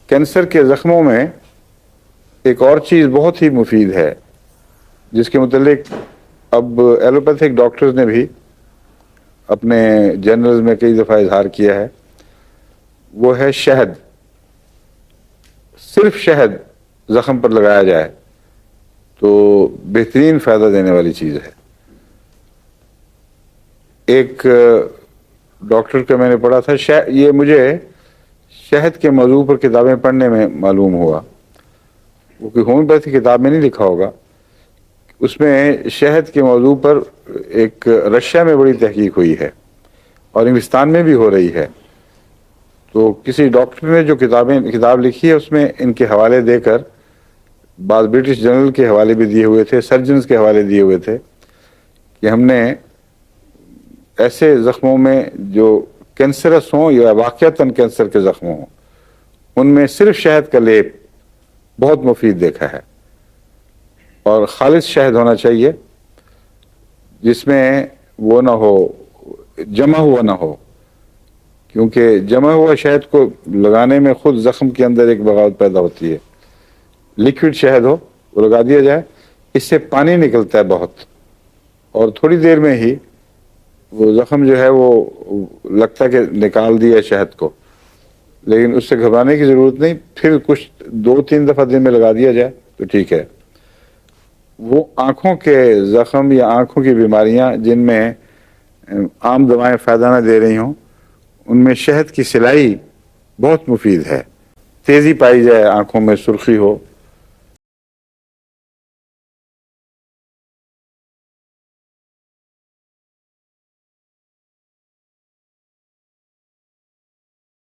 Cancer کے زخموں میں ایک اور چیز بہت ہی مفید ہے جس کے متعلق اب ایلوپیتھک ڈاکٹرز نے بھی اپنے جرنلز میں کئی دفعہ اظہار کیا ہے، وہ ہے شہد۔ صرف شہد زخم پر لگایا جائے تو بہترین فائدہ دینے والی چیز ہے۔ ایک ڈاکٹر کا میں نے پڑھا تھا، یہ مجھے شہد کے موضوع پر کتابیں پڑھنے میں معلوم ہوا، وہ کوئی ہومیوپیتھی کتاب میں نہیں لکھا ہوگا، اس میں شہد کے موضوع پر ایک رشیا میں بڑی تحقیق ہوئی ہے اور انگلستان میں بھی ہو رہی ہے۔ تو کسی ڈاکٹر نے جو کتاب لکھی ہے اس میں ان کے حوالے دے کر بعض برٹش جرنل کے حوالے بھی دیے ہوئے تھے، سرجنز کے حوالے دیے ہوئے تھے کہ ہم نے ایسے زخموں میں جو کینسرس ہوں یا واقعتاً کینسر کے زخم ہوں ان میں صرف شہد کا لیپ بہت مفید دیکھا ہے، اور خالص شہد ہونا چاہیے جس میں وہ نہ ہو، جمع ہوا نہ ہو، کیونکہ جمع ہوا شہد کو لگانے میں خود زخم کے اندر ایک بغاوت پیدا ہوتی ہے۔ لیکوڈ شہد ہو وہ لگا دیا جائے، اس سے پانی نکلتا ہے بہت، اور تھوڑی دیر میں ہی وہ زخم جو ہے وہ لگتا ہے کہ نکال دیا شہد کو، لیکن اس سے گھبرانے کی ضرورت نہیں، پھر کچھ 2-3 دفعہ دن میں لگا دیا جائے تو ٹھیک ہے۔ وہ آنکھوں کے زخم یا آنکھوں کی بیماریاں جن میں عام دوائیں فائدہ نہ دے رہی ہوں ان میں شہد کی سلائی بہت مفید ہے۔ تیزی پائی جائے، آنکھوں میں سرخی ہو،